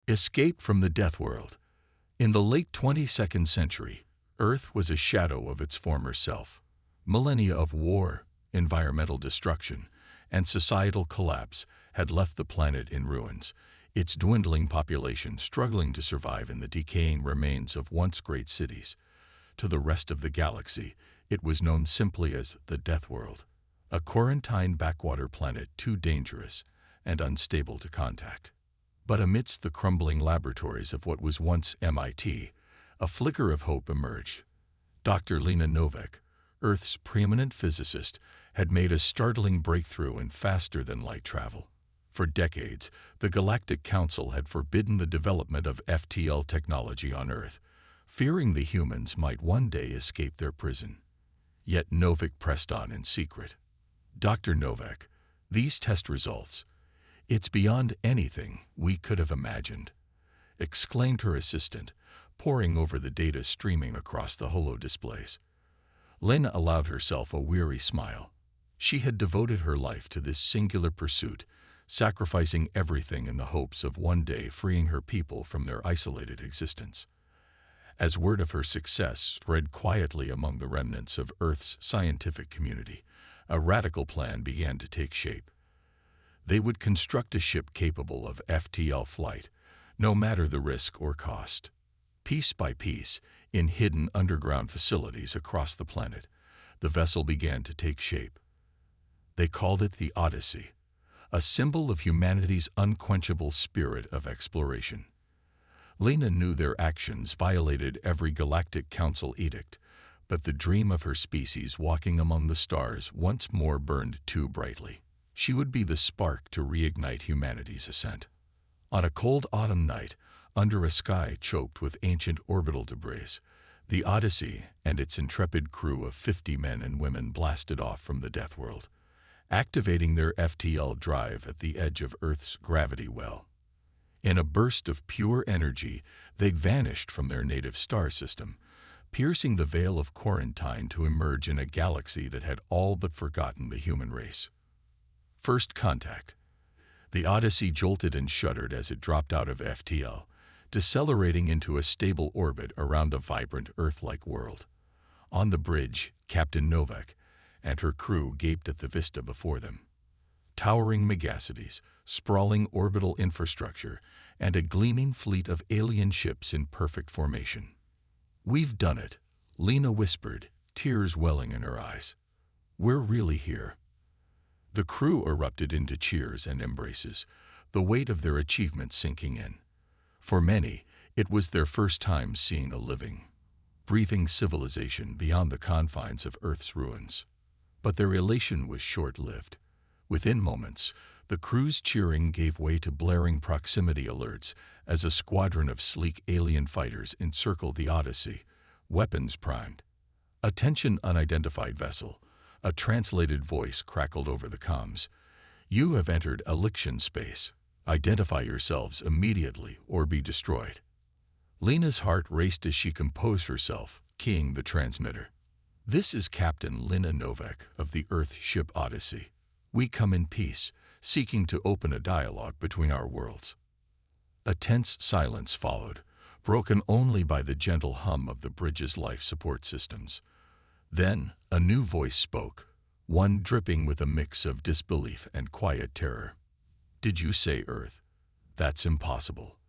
Escape from the Deathworld. In the late 22nd century, Earth was a shadow of its former self. Millennia of war, environmental destruction, and societal collapse had left the planet in ruins, its dwindling population struggling to survive in the decaying remains of once great cities. To the rest of the galaxy, it was known simply as the Deathworld, a quarantine backwater planet too dangerous and unstable to contact. But amidst the crumbling laboratories of what was once MIT, a flicker of hope emerged. Dr. Lena Novak, Earth's preeminent physicist, had made a startling breakthrough in faster-than-light travel. For decades, the Galactic Council had forbidden the development of FTL technology on Earth, fearing the humans might one day escape their prison. Yet Novak pressed on in secret. Dr. Novak, these test results, it's beyond anything we could have imagined, exclaimed her assistant, poring over the data streaming across the holo displays. Lena allowed herself a weary smile. She had devoted her life to this singular pursuit, sacrificing everything in the hopes of one day freeing her people from their isolated existence. As word of her success spread quietly among the remnants of Earth's scientific community, a radical plan began to take shape. They would construct a ship capable of FTL flight, no matter the risk or cost. Piece by piece, in hidden underground facilities across the planet, the vessel began to take shape. They called it the Odyssey, a symbol of humanity's unquenchable spirit of exploration. Lena knew their actions violated every Galactic Council edict, but the dream of her species walking among the stars once more burned too brightly. She would be the spark to reignite humanity's ascent. On a cold autumn night, under a sky choked with ancient orbital debris, the Odyssey and its intrepid crew of 50 men and women blasted off from the Deathworld, activating their FTL drive at the edge of Earth's gravity well. In a burst of pure energy, they'd vanished from their native star system, piercing the veil of quarantine to emerge in a galaxy that had all but forgotten the human race. First contact. The Odyssey jolted and shuddered as it dropped out of FTL, decelerating into a stable orbit around a vibrant Earth-like world. On the bridge, Captain Novak and her crew gaped at the vista before them. Towering megacities, sprawling orbital infrastructure, and a gleaming fleet of alien ships in perfect formation. "We've done it," Lena whispered, tears welling in her eyes. "We're really here." The crew erupted into cheers and embraces, the weight of their achievement sinking in. For many, it was their first time seeing a living, breathing civilization beyond the confines of Earth's ruins. But their elation was short-lived. Within moments, the crew's cheering gave way to blaring proximity alerts as a squadron of sleek alien fighters encircled the Odyssey, weapons primed. "Attention, unidentified vessel," a translated voice crackled over the comms. "You have entered Elixion space. Identify yourselves immediately or be destroyed." Lena's heart raced as she composed herself, keying the transmitter. "This is Captain Lena Novak of the Earth ship Odyssey. We come in peace, seeking to open a dialogue between our worlds." A tense silence followed, broken only by the gentle hum of the bridge's life support systems. Then a new voice spoke, one dripping with a mix of disbelief and quiet terror. "Did you say Earth? That's impossible.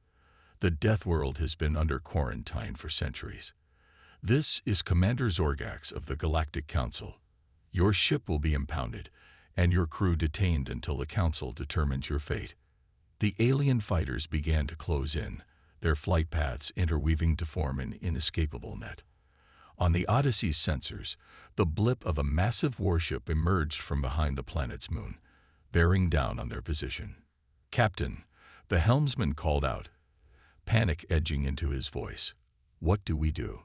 The Deathworld has been under quarantine for centuries. This is Commander Zorgax of the Galactic Council. Your ship will be impounded, and your crew detained until the Council determines your fate." The alien fighters began to close in, their flight paths interweaving to form an inescapable net. On the Odyssey's sensors, the blip of a massive warship emerged from behind the planet's moon, bearing down on their position. "Captain," the helmsman called out, panic edging into his voice. "What do we do?"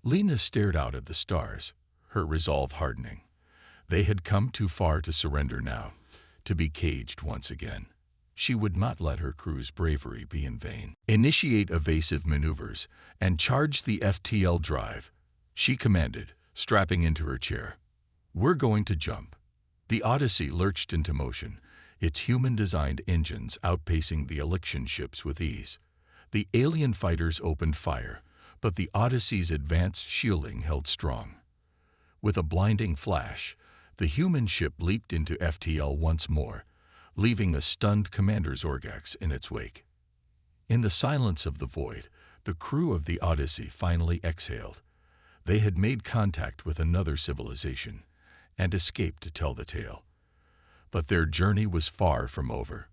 Lena stared out at the stars, her resolve hardening. They had come too far to surrender now, to be caged once again. She would not let her crew's bravery be in vain. "Initiate evasive maneuvers and charge the FTL drive," she commanded, strapping into her chair. "We're going to jump." The Odyssey lurched into motion, its human-designed engines outpacing the Elixion ships with ease. The alien fighters opened fire, but the Odyssey's advanced shielding held strong. With a blinding flash, the human ship leaped into FTL once more, leaving a stunned Commander Zorgax in its wake. In the silence of the void, the crew of the Odyssey finally exhaled. They had made contact with another civilization and escaped to tell the tale. But their journey was far from over.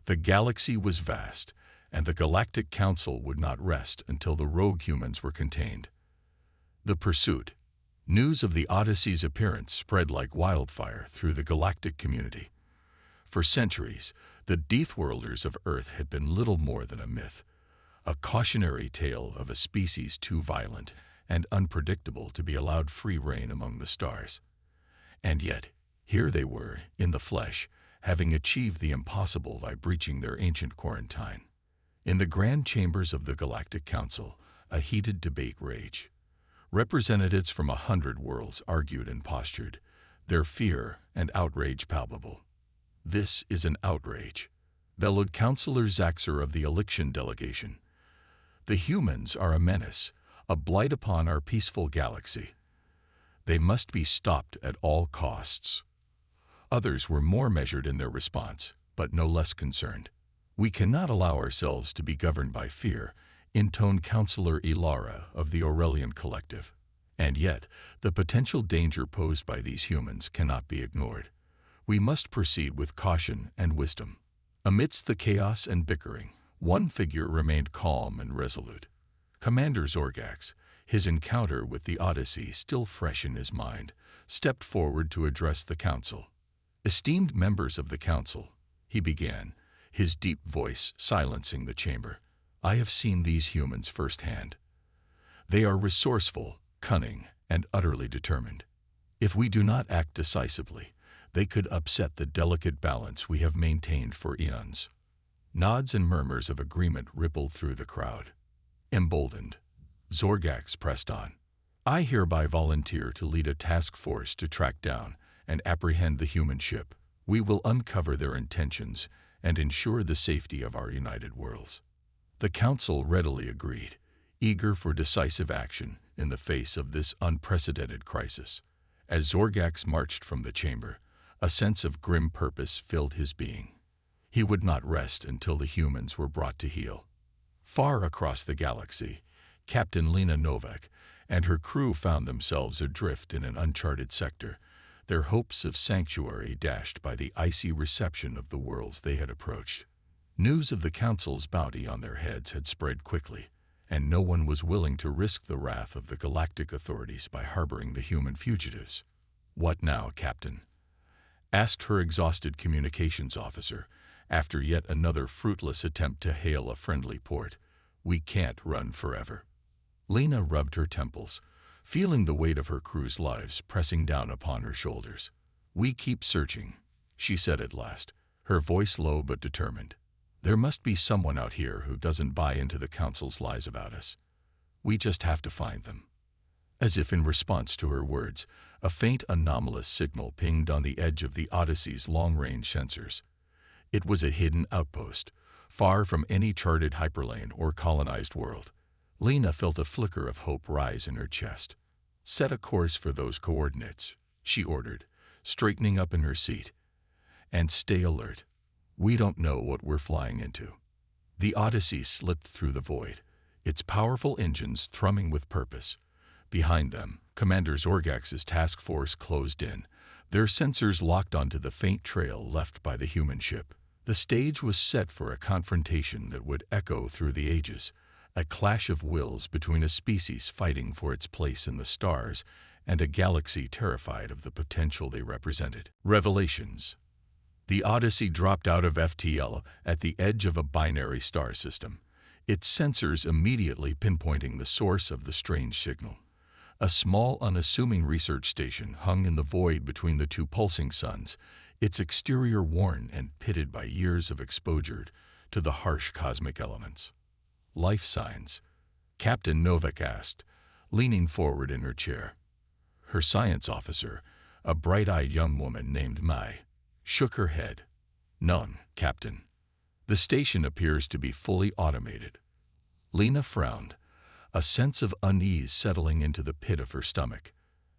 The galaxy was vast, and the Galactic Council would not rest until the rogue humans were contained. The pursuit. News of the Odyssey's appearance spread like wildfire through the galactic community. For centuries, the Deathworlders of Earth had been little more than a myth, a cautionary tale of a species too violent and unpredictable to be allowed free rein among the stars. And yet, here they were, in the flesh, having achieved the impossible by breaching their ancient quarantine. In the grand chambers of the Galactic Council, a heated debate raged. Representatives from 100 worlds argued and postured, their fear and outrage palpable. "This is an outrage," bellowed Councillor Zaxer of the Elixion delegation. "The humans are a menace, a blight upon our peaceful galaxy. They must be stopped at all costs." Others were more measured in their response, but no less concerned. "We cannot allow ourselves to be governed by fear," intoned Councillor Ilara of the Aurelian Collective. "And yet, the potential danger posed by these humans cannot be ignored. We must proceed with caution and wisdom." Amidst the chaos and bickering, one figure remained calm and resolute. Commander Zorgax, his encounter with the Odyssey still fresh in his mind, stepped forward to address the Council. "Esteemed members of the Council," he began, his deep voice silencing the chamber, "I have seen these humans firsthand. They are resourceful, cunning, and utterly determined. If we do not act decisively, they could upset the delicate balance we have maintained for eons." Nods and murmurs of agreement rippled through the crowd. Emboldened, Zorgax pressed on. "I hereby volunteer to lead a task force to track down and apprehend the human ship. We will uncover their intentions and ensure the safety of our united worlds." The Council readily agreed, eager for decisive action in the face of this unprecedented crisis. As Zorgax marched from the chamber, a sense of grim purpose filled his being. He would not rest until the humans were brought to heel. Far across the galaxy, Captain Lena Novak and her crew found themselves adrift in an uncharted sector, their hopes of sanctuary dashed by the icy reception of the worlds they had approached. News of the Council's bounty on their heads had spread quickly, and no one was willing to risk the wrath of the galactic authorities by harboring the human fugitives. "What now, Captain?" asked her exhausted communications officer, after yet another fruitless attempt to hail a friendly port. "We can't run forever." Lena rubbed her temples, feeling the weight of her crew's lives pressing down upon her shoulders. "We keep searching," she said at last, her voice low but determined. "There must be someone out here who doesn't buy into the Council's lies about us. We just have to find them." As if in response to her words, a faint anomalous signal pinged on the edge of the Odyssey's long-range sensors. It was a hidden outpost, far from any charted hyperlane or colonized world. Lena felt a flicker of hope rise in her chest. "Set a course for those coordinates," she ordered, straightening up in her seat. "And stay alert. We don't know what we're flying into." The Odyssey slipped through the void, its powerful engines thrumming with purpose. Behind them, Commander Zorgax's task force closed in, their sensors locked onto the faint trail left by the human ship. The stage was set for a confrontation that would echo through the ages, a clash of wills between a species fighting for its place in the stars and a galaxy terrified of the potential they represented. Revelations. The Odyssey dropped out of FTL at the edge of a binary star system, its sensors immediately pinpointing the source of the strange signal. A small, unassuming research station hung in the void between the two pulsing suns, its exterior worn and pitted by years of exposure to the harsh cosmic elements. "Life signs?" Captain Novak asked, leaning forward in her chair. Her science officer, a bright-eyed young woman named Mai, shook her head. "None, Captain. The station appears to be fully automated. Lena frowned, a sense of unease settling into the pit of her stomach.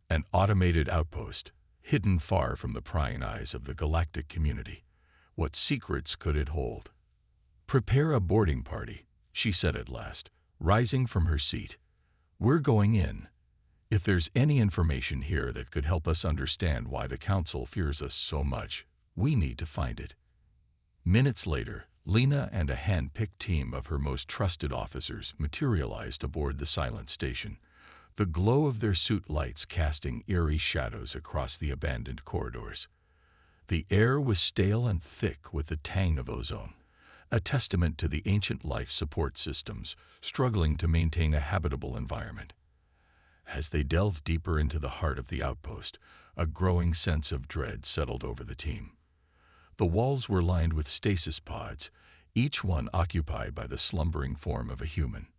An automated outpost, hidden far from the prying eyes of the galactic community. What secrets could it hold? "Prepare a boarding party," she said at last, rising from her seat. "We're going in. If there's any information here that could help us understand why the Council fears us so much, we need to find it." Minutes later, Lena and a hand-picked team of her most trusted officers materialized aboard the silent station, the glow of their suit lights casting eerie shadows across the abandoned corridors. The air was stale and thick with the tang of ozone, a testament to the ancient life support systems struggling to maintain a habitable environment. As they delved deeper into the heart of the outpost, a growing sense of dread settled over the team. The walls were lined with stasis pods, each one occupied by the slumbering form of a human.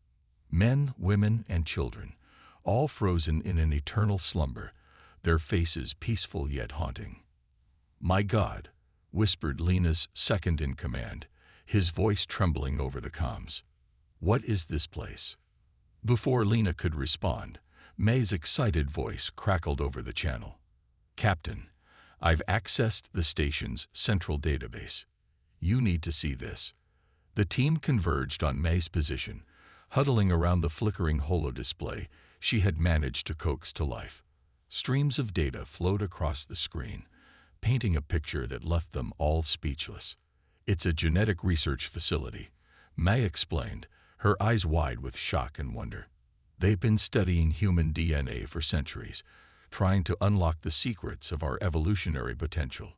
Men, women, and children, all frozen in an eternal slumber, their faces peaceful yet haunting. "My God," whispered Lena's second-in-command, his voice trembling over the comms. "What is this place?" Before Lena could respond, May's excited voice crackled over the channel. "Captain, I've accessed the station's central database. You need to see this." The team converged on May's position, huddling around the flickering holodisplay she had managed to coax to life. Streams of data flowed across the screen, painting a picture that left them all speechless. "It's a genetic research facility," May explained, her eyes wide with shock and wonder. "They've been studying human DNA for centuries, trying to unlock the secrets of our evolutionary potential."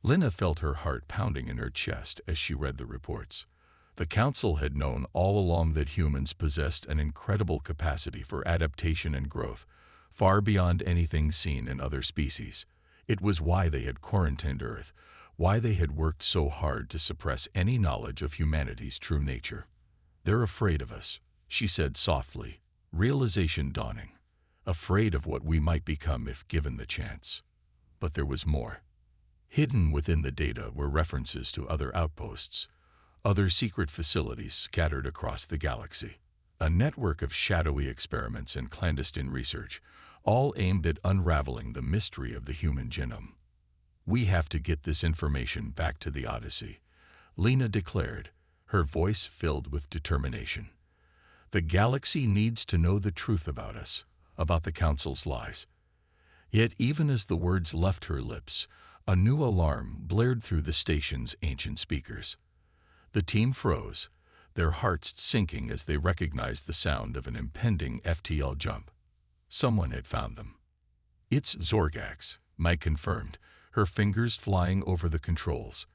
Lena felt her heart pounding in her chest as she read the reports. The Council had known all along that humans possessed an incredible capacity for adaptation and growth, far beyond anything seen in other species. It was why they had quarantined Earth, why they had worked so hard to suppress any knowledge of humanity's true nature. "They're afraid of us," she said softly, realization dawning. "Afraid of what we might become if given the chance." But there was more. Hidden within the data were references to other outposts, other secret facilities scattered across the galaxy. A network of shadowy experiments and clandestine research, all aimed at unraveling the mystery of the human genome. "We have to get this information back to the Odyssey," Lena declared, her voice filled with determination. "The galaxy needs to know the truth about us, about the Council's lies." Yet even as the words left her lips, a new alarm blared through the station's ancient speakers. The team froze, their hearts sinking as they recognized the sound of an impending FTL jump. Someone had found them. "It's Zorgax," Mike confirmed, her fingers flying over the controls.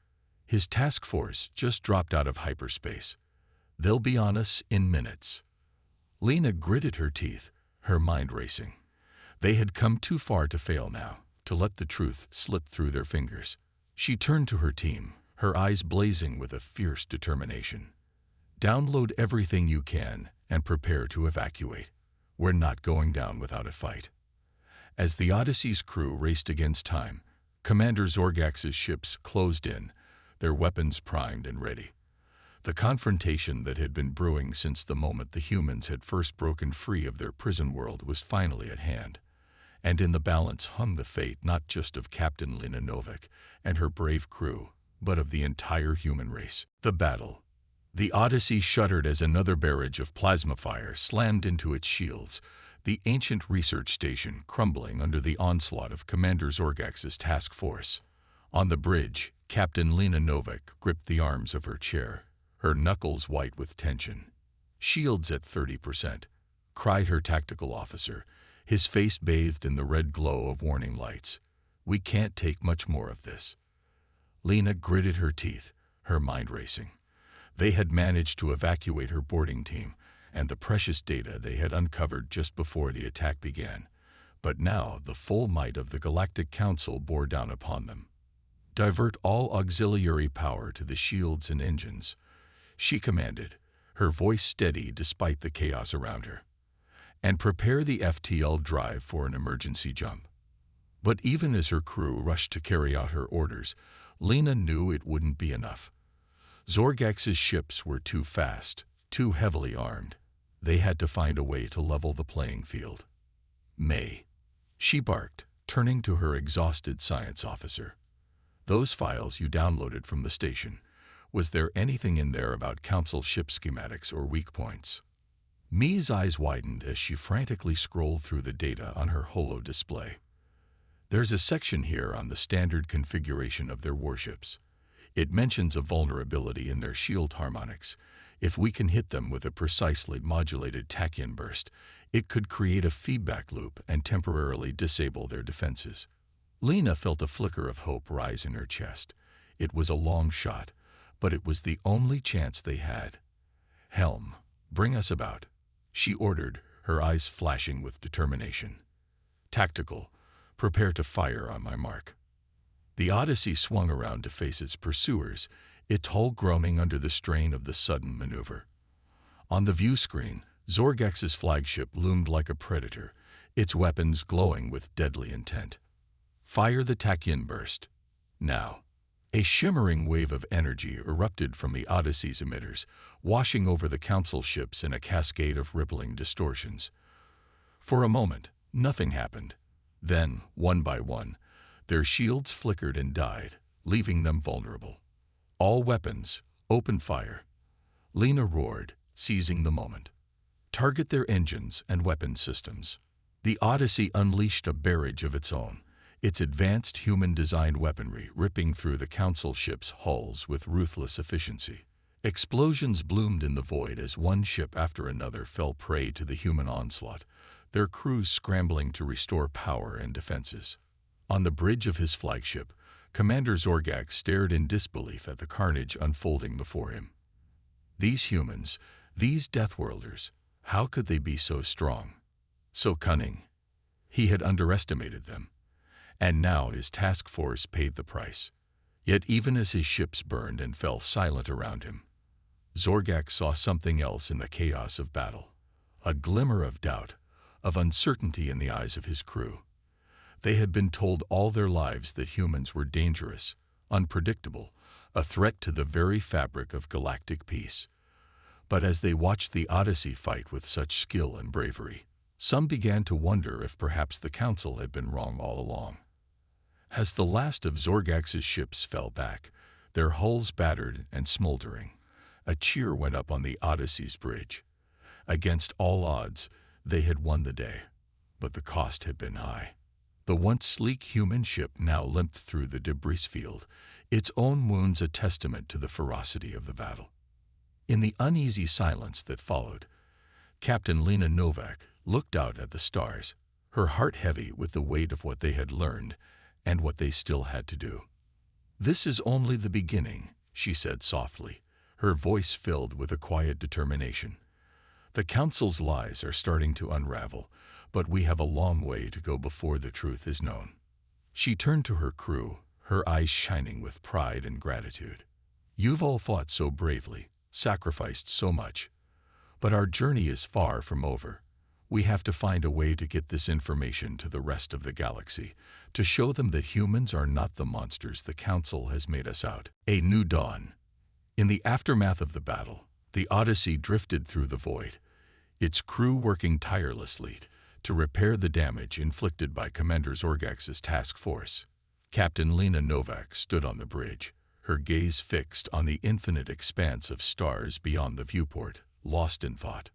"His task force just dropped out of hyperspace. They'll be on us in minutes." Lena gritted her teeth, her mind racing. They had come too far to fail now, to let the truth slip through their fingers. She turned to her team, her eyes blazing with a fierce determination. "Download everything you can and prepare to evacuate. We're not going down without a fight." As the Odyssey's crew raced against time, Commander Zorgax's ships closed in, their weapons primed and ready. The confrontation that had been brewing since the moment the humans had first broken free of their prison world was finally at hand. And in the balance hung the fate not just of Captain Lena Novak and her brave crew, but of the entire human race. The battle. The Odyssey shuddered as another barrage of plasma fire slammed into its shields, the ancient research station crumbling under the onslaught of Commander Zorgax's task force. On the bridge, Captain Lena Novak gripped the arms of her chair, her knuckles white with tension. "Shields at 30%, cried her tactical officer, his face bathed in the red glow of warning lights. "We can't take much more of this." Lena gritted her teeth, her mind racing. They had managed to evacuate her boarding team and the precious data they had uncovered just before the attack began. But now the full might of the Galactic Council bore down upon them. "Divert all auxiliary power to the shields and engines," she commanded, her voice steady despite the chaos around her. "And prepare the FTL drive for an emergency jump." But even as her crew rushed to carry out her orders, Lena knew it wouldn't be enough. Zorgax's ships were too fast, too heavily armed. They had to find a way to level the playing field. May, she barked, turning to her exhausted science officer. Those files you downloaded from the station, was there anything in there about Council ship schematics or weak points? Me's eyes widened as she frantically scrolled through the data on her holo display. There's a section here on the standard configuration of their warships. It mentions a vulnerability in their shield harmonics. If we can hit them with a precisely modulated tachyon burst, it could create a feedback loop and temporarily disable their defenses. Lena felt a flicker of hope rise in her chest. It was a long shot, but it was the only chance they had. "Helm, bring us about," she ordered, her eyes flashing with determination. "Tactical, prepare to fire on my mark." The Odyssey swung around to face its pursuers, its hull groaning under the strain of the sudden maneuver. On the view screen, Zorgax's flagship loomed like a predator, its weapons glowing with deadly intent. "Fire the tachyon burst. Now." A shimmering wave of energy erupted from the Odyssey's emitters, washing over the Council ships in a cascade of rippling distortions. For a moment, nothing happened. Then, one by one, their shields flickered and died, leaving them vulnerable. "All weapons, open fire." Lena roared, seizing the moment. "Target their engines and weapon systems." The Odyssey unleashed a barrage of its own, its advanced human-designed weaponry ripping through the Council ships' hulls with ruthless efficiency. Explosions bloomed in the void as one ship after another fell prey to the human onslaught, their crews scrambling to restore power and defenses. On the bridge of his flagship, Commander Zorgax stared in disbelief at the carnage unfolding before him. These humans, these Deathworlders, how could they be so strong, so cunning? He had underestimated them. And now his task force paid the price. Yet even as his ships burned and fell silent around him, Zorgax saw something else in the chaos of battle. A glimmer of doubt, of uncertainty in the eyes of his crew. They had been told all their lives that humans were dangerous, unpredictable, a threat to the very fabric of galactic peace. But as they watched the Odyssey fight with such skill and bravery, some began to wonder if perhaps the Council had been wrong all along. As the last of Zorgax's ships fell back, their hulls battered and smoldering, a cheer went up on the Odyssey's bridge. Against all odds, they had won the day, but the cost had been high. The once sleek human ship now limped through the debris field, its own wounds a testament to the ferocity of the battle. In the uneasy silence that followed, Captain Lena Novak looked out at the stars, her heart heavy with the weight of what they had learned and what they still had to do. "This is only the beginning," she said softly, her voice filled with a quiet determination. "The Council's lies are starting to unravel, but we have a long way to go before the truth is known." She turned to her crew, her eyes shining with pride and gratitude. "You've all fought so bravely, sacrificed so much. But our journey is far from over. We have to find a way to get this information to the rest of the galaxy, to show them that humans are not the monsters the Council has made us out." A new dawn. In the aftermath of the battle, the Odyssey drifted through the void, its crew working tirelessly to repair the damage inflicted by Commander Zorgax's task force. Captain Lena Novak stood on the bridge, her gaze fixed on the infinite expanse of stars beyond the viewport, lost in thought.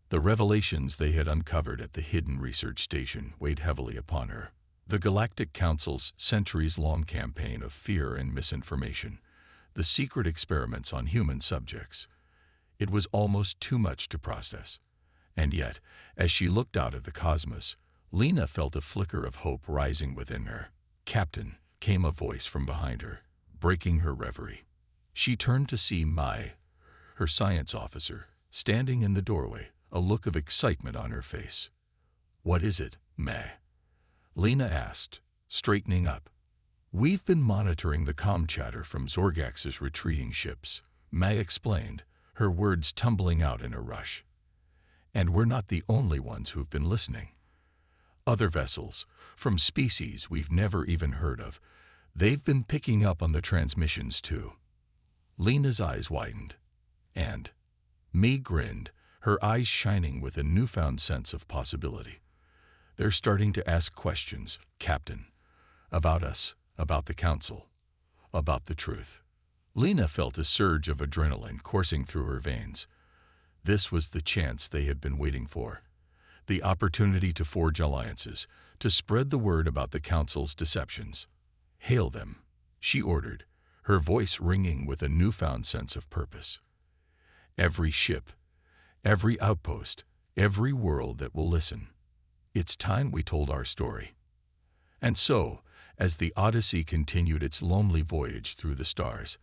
The revelations they had uncovered at the hidden research station weighed heavily upon her. The Galactic Council's centuries-long campaign of fear and misinformation, the secret experiments on human subjects. It was almost too much to process. And yet, as she looked out at the cosmos, Lena felt a flicker of hope rising within her. "Captain," came a voice from behind her, breaking her reverie. She turned to see Mai, her science officer, standing in the doorway, a look of excitement on her face. "What is it, Mai?" Lena asked, straightening up. "We've been monitoring the comm chatter from Zorgax's retreating ships," Mai explained, her words tumbling out in a rush. "And we're not the only ones who've been listening. Other vessels, from species we've never even heard of, they've been picking up on the transmissions too." Lena's eyes widened. "And May grinned, her eyes shining with a newfound sense of possibility. They're starting to ask questions, Captain. About us, about the Council, about the truth. Lena felt a surge of adrenaline coursing through her veins. This was the chance they had been waiting for. The opportunity to forge alliances, to spread the word about the Council's deceptions. Hail them, she ordered, her voice ringing with a newfound sense of purpose. Every ship, every outpost, every world that will listen. It's time we told our story. And so, as the Odyssey continued its lonely voyage through the stars,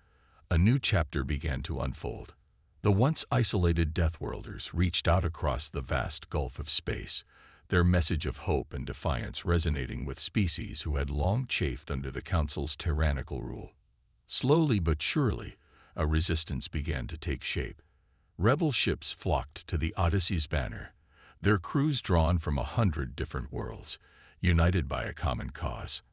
a new chapter began to unfold. The once isolated Deathworlders reached out across the vast gulf of space, their message of hope and defiance resonating with species who had long chafed under the Council's tyrannical rule. Slowly but surely, a resistance began to take shape. Rebel ships flocked to the Odyssey's banner, their crews drawn from 100 different worlds, united by a common cause.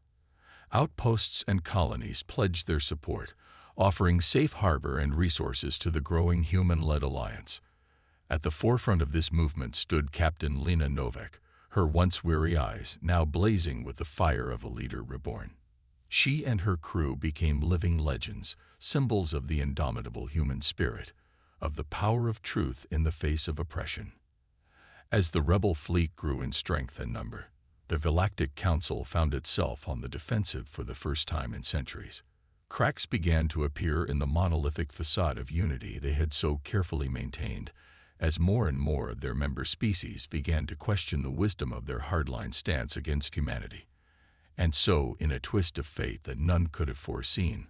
Outposts and colonies pledged their support, offering safe harbor and resources to the growing human-led alliance. At the forefront of this movement stood Captain Lena Novak, her once weary eyes now blazing with the fire of a leader reborn. She and her crew became living legends, symbols of the indomitable human spirit, of the power of truth in the face of oppression. As the rebel fleet grew in strength and number, the Galactic Council found itself on the defensive for the first time in centuries. Cracks began to appear in the monolithic facade of unity they had so carefully maintained, as more and more of their member species began to question the wisdom of their hardline stance against humanity. And so, in a twist of fate that none could have foreseen,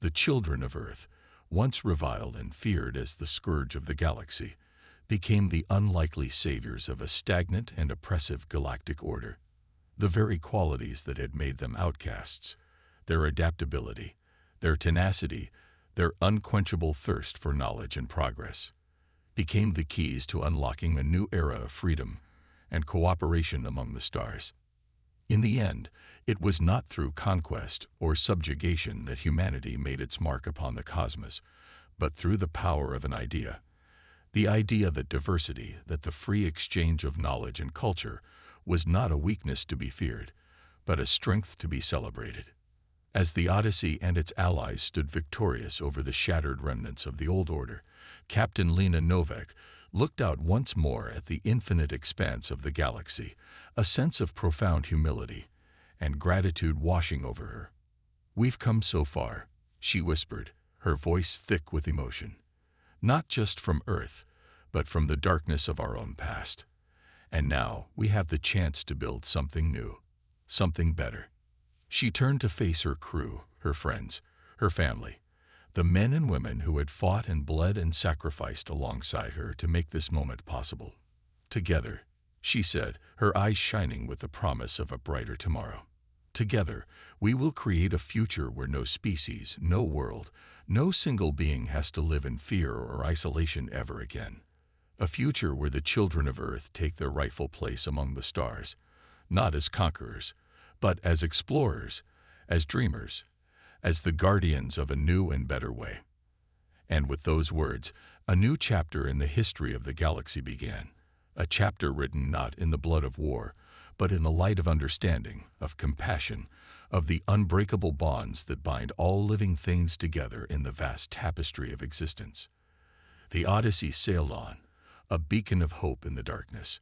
the children of Earth, once reviled and feared as the scourge of the galaxy, became the unlikely saviors of a stagnant and oppressive galactic order. The very qualities that had made them outcasts, their adaptability, their tenacity, their unquenchable thirst for knowledge and progress, became the keys to unlocking a new era of freedom and cooperation among the stars. In the end, it was not through conquest or subjugation that humanity made its mark upon the cosmos, but through the power of an idea. The idea that diversity, that the free exchange of knowledge and culture, was not a weakness to be feared, but a strength to be celebrated. As the Odyssey and its allies stood victorious over the shattered remnants of the old order, Captain Lena Novak looked out once more at the infinite expanse of the galaxy, a sense of profound humility and gratitude washing over her. "We've come so far," she whispered, her voice thick with emotion. "Not just from Earth, but from the darkness of our own past. And now we have the chance to build something new, something better." She turned to face her crew, her friends, her family, the men and women who had fought and bled and sacrificed alongside her to make this moment possible. "Together," she said, her eyes shining with the promise of a brighter tomorrow. "Together, we will create a future where no species, no world, no single being has to live in fear or isolation ever again. A future where the children of Earth take their rightful place among the stars, not as conquerors, but as explorers, as dreamers, as the guardians of a new and better way." And with those words, a new chapter in the history of the galaxy began, a chapter written not in the blood of war, but in the light of understanding, of compassion, of the unbreakable bonds that bind all living things together in the vast tapestry of existence. The Odyssey sailed on, a beacon of hope in the darkness,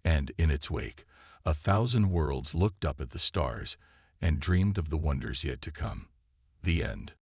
and in its wake, 1,000 worlds looked up at the stars and dreamed of the wonders yet to come. The end.